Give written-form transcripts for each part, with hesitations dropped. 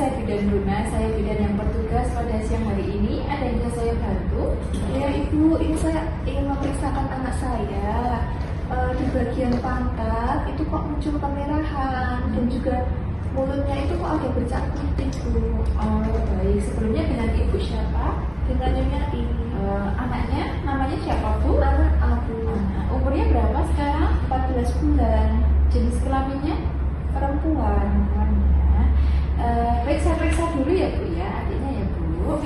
saya bidan Luna, saya bidan yang bertugas pada siang hari ini. Ada yang bisa saya bantu? Ya Ibu, ini saya ingin memeriksakan anak saya. Di bagian pantat itu kok muncul kemerahan dan juga mulutnya itu kok ada bercak putih Bu. Oh baik, sebelumnya dengan ibu siapa? Dengan Nyonya ini. Anaknya namanya siapa Bu? Anak Abu, Umurnya berapa sekarang? 14 bulan, Jenis kelaminnya? perempuan. Ya. Baik, saya periksa dulu ya Bu ya, adiknya ya Bu.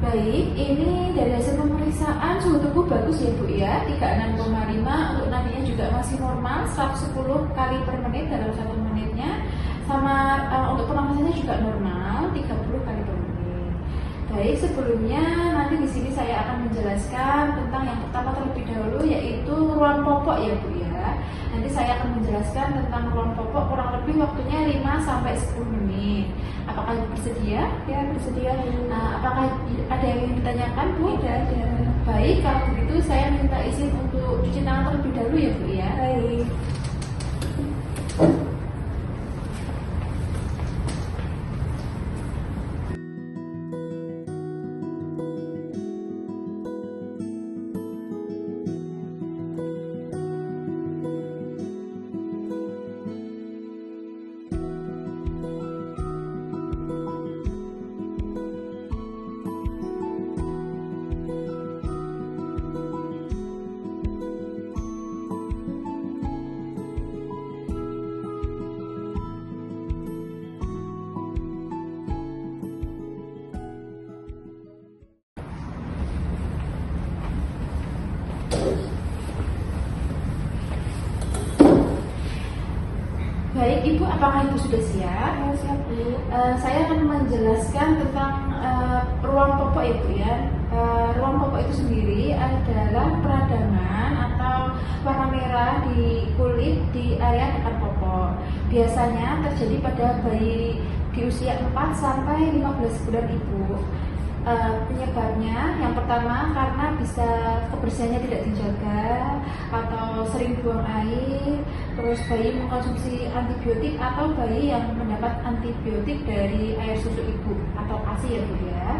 Baik, ini dari hasil pemeriksaan suhu tubuh bagus ya Bu ya, 36,5, untuk nadinya juga masih normal, 110 kali per menit dalam 1 menitnya, sama untuk pernafasannya juga normal, 30 kali per menit. Baik, sebelumnya nanti di sini saya akan menjelaskan tentang yang pertama terlebih dahulu, yaitu ruang popok ya Bu ya. Nanti saya akan menjelaskan tentang ruang popok kurang lebih waktunya 5-10 menit. Apakah Ibu bersedia? Ya bersedia Bu. Apakah ada yang ingin ditanyakan Bu? Tidak ada. Baik, kalau begitu saya minta izin untuk cuci tangan terlebih dahulu ya Bu ya. Baik. Baik Ibu, apakah Ibu sudah siap? Ya siap Bu. Saya akan menjelaskan tentang ruang popok ya Bu ya. Ruang popok itu sendiri adalah peradangan atau warna merah di kulit di area dekat popok. Biasanya terjadi pada bayi di usia 4-15 bulan Ibu. Penyebabnya yang pertama karena bisa kebersihannya tidak dijaga atau sering buang air, terus bayi mengkonsumsi antibiotik atau bayi yang mendapat antibiotik dari air susu ibu atau ASI ya Bu ya.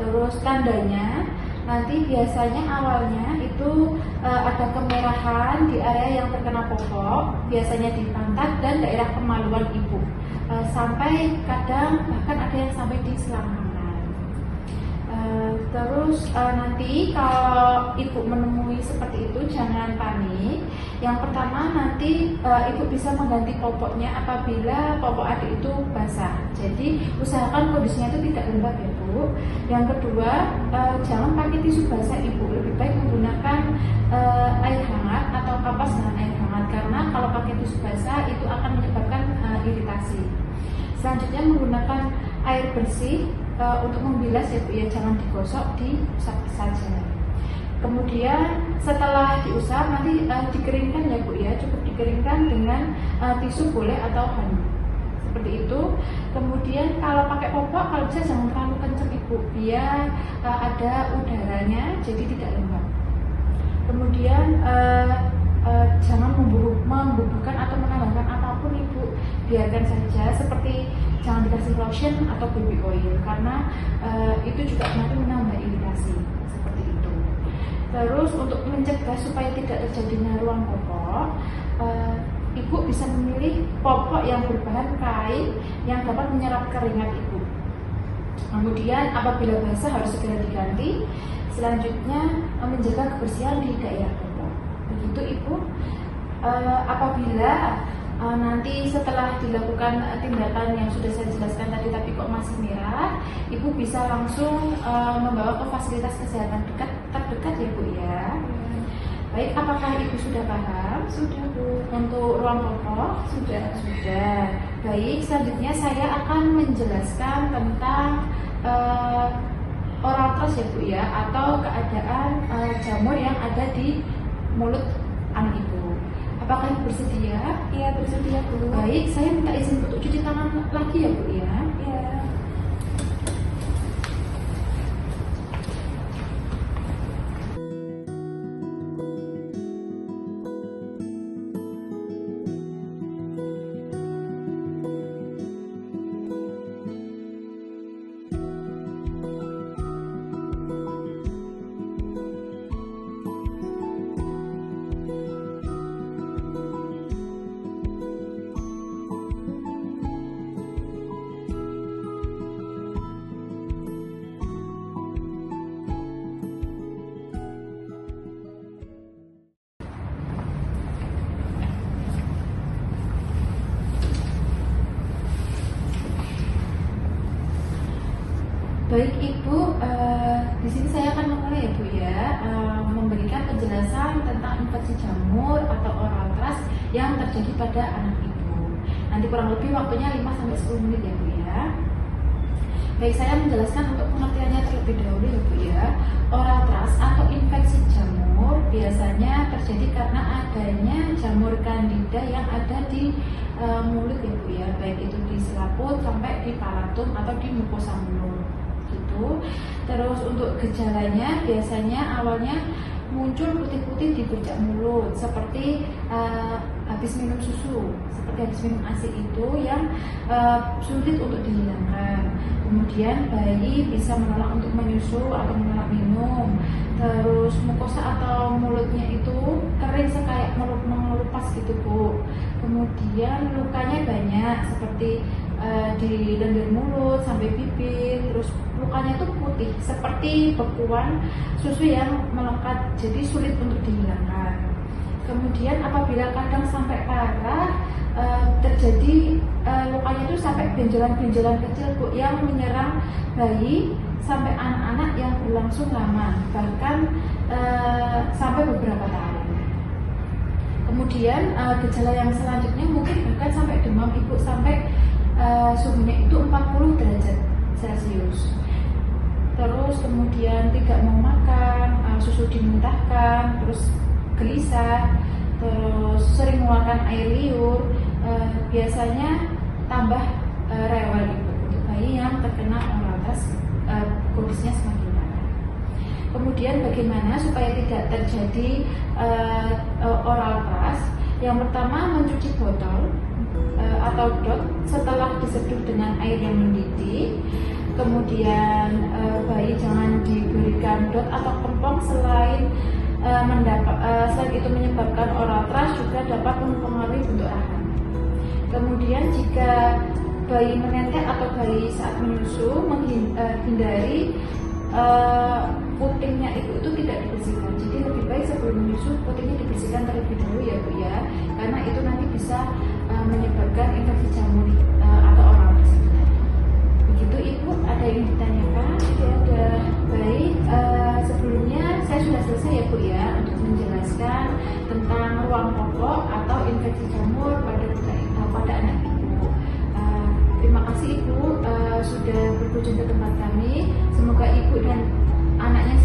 Terus tandanya nanti biasanya awalnya itu ada kemerahan di area yang terkena popok, biasanya di pantat dan daerah kemaluan ibu, sampai kadang bahkan ada yang sampai di selangkangan. Terus nanti kalau ibu menemui seperti itu jangan panik. Yang pertama nanti ibu bisa mengganti popoknya apabila popok adik itu basah. Jadi usahakan kondisinya itu tidak lembab ya Bu. Yang kedua jangan pakai tisu basah ibu, lebih baik menggunakan air hangat atau kapas dengan air hangat, karena kalau pakai tisu basah itu akan menyebabkan iritasi. Selanjutnya menggunakan air bersih untuk membilas ya Bu ya, jangan digosok, diusap saja. Kemudian setelah diusap nanti dikeringkan ya Bu ya, cukup dikeringkan dengan tisu boleh atau handuk seperti itu. Kemudian kalau pakai popok kalau bisa jangan terlalu kencang Ibu, biar ada udaranya jadi tidak lembab. Kemudian jangan membubuhkan atau menambahkan apapun Ibu, biarkan saja, seperti jangan dikasih lotion atau baby oil karena itu juga nanti menambah iritasi seperti itu. Terus untuk mencegah supaya tidak terjadinya ruang popok, Ibu bisa memilih popok yang berbahan kain yang dapat menyerap keringat Ibu. Kemudian apabila basah harus segera diganti. Selanjutnya menjaga kebersihan di daerah popok. Begitu Ibu. Apabila nanti setelah dilakukan tindakan yang sudah saya jelaskan tadi tapi kok masih merah, Ibu bisa langsung membawa ke fasilitas kesehatan terdekat ya Bu ya. Baik, apakah Ibu sudah paham? Sudah Bu. Untuk ruang popok? Sudah. Baik, selanjutnya saya akan menjelaskan tentang oral thrush ya Bu ya, atau keadaan jamur yang ada di mulut anak Ibu. Apakah Ibu bersedia? Iya bersedia Bu. Baik, saya minta izin untuk cuci tangan lagi ya Bu ya. Iya. Baik Ibu, di sini saya akan memulai ya Bu ya, memberikan penjelasan tentang infeksi jamur atau oral thrush yang terjadi pada anak Ibu. Nanti kurang lebih waktunya 5-10 menit ya Bu ya. Baik, saya menjelaskan untuk pengertiannya terlebih dahulu ya Bu ya. Oral thrush atau infeksi jamur biasanya terjadi karena adanya jamur candida yang ada di mulut ya Bu ya, baik itu di selaput sampai di palatum atau di mukosa mulut gitu. Terus untuk gejalanya biasanya awalnya muncul putih-putih di bercak mulut seperti habis minum susu, seperti habis minum ASI itu yang sulit untuk dihilangkan. Kemudian bayi bisa menolak untuk menyusu atau menolak minum. Terus mukosa atau mulutnya itu kering kayak mengelupas gitu Bu. Kemudian lukanya banyak seperti di lendir mulut sampai bibir. Terus lukanya itu putih seperti bekuan susu yang melekat, jadi sulit untuk dihilangkan. Kemudian apabila kadang sampai parah, terjadi lukanya itu sampai benjolan-benjolan kecil Bu yang menyerang bayi sampai anak-anak yang berlangsung lama, bahkan sampai beberapa tahun. Kemudian gejala yang selanjutnya mungkin bahkan sampai demam Ibu, sampai suhunya itu 40 derajat Celcius. Terus kemudian tidak mau makan, susu dimuntahkan, terus gelisah, terus sering mengeluarkan air liur, biasanya tambah rewel Ibu untuk bayi yang terkena oral thrush, kondisinya semakin parah. Kemudian bagaimana supaya tidak terjadi oral thrush? Yang pertama, mencuci botol atau dot setelah diseduh dengan air yang mendidih. Kemudian bayi jangan diberikan dot atau kempong selain itu menyebabkan oral thrush, juga dapat mempengaruhi bentuk rahang. Kemudian jika bayi menetes atau bayi saat menyusu, hindari putingnya itu tidak dibersihkan. Jadi lebih baik sebelum menyusu putingnya dibersihkan terlebih dahulu ya Bu ya, karena itu nanti bisa menyebabkan infeksi jamur atau oral thrush. Begitu Ibu, ada yang ditanyakan? Ada. Baik, sebelumnya saya sudah selesai ya Bu ya untuk menjelaskan tentang ruang pokok atau infeksi jamur pada anak Ibu. Terima kasih Ibu sudah berkunjung ke tempat kami. Semoga Ibu dan anaknya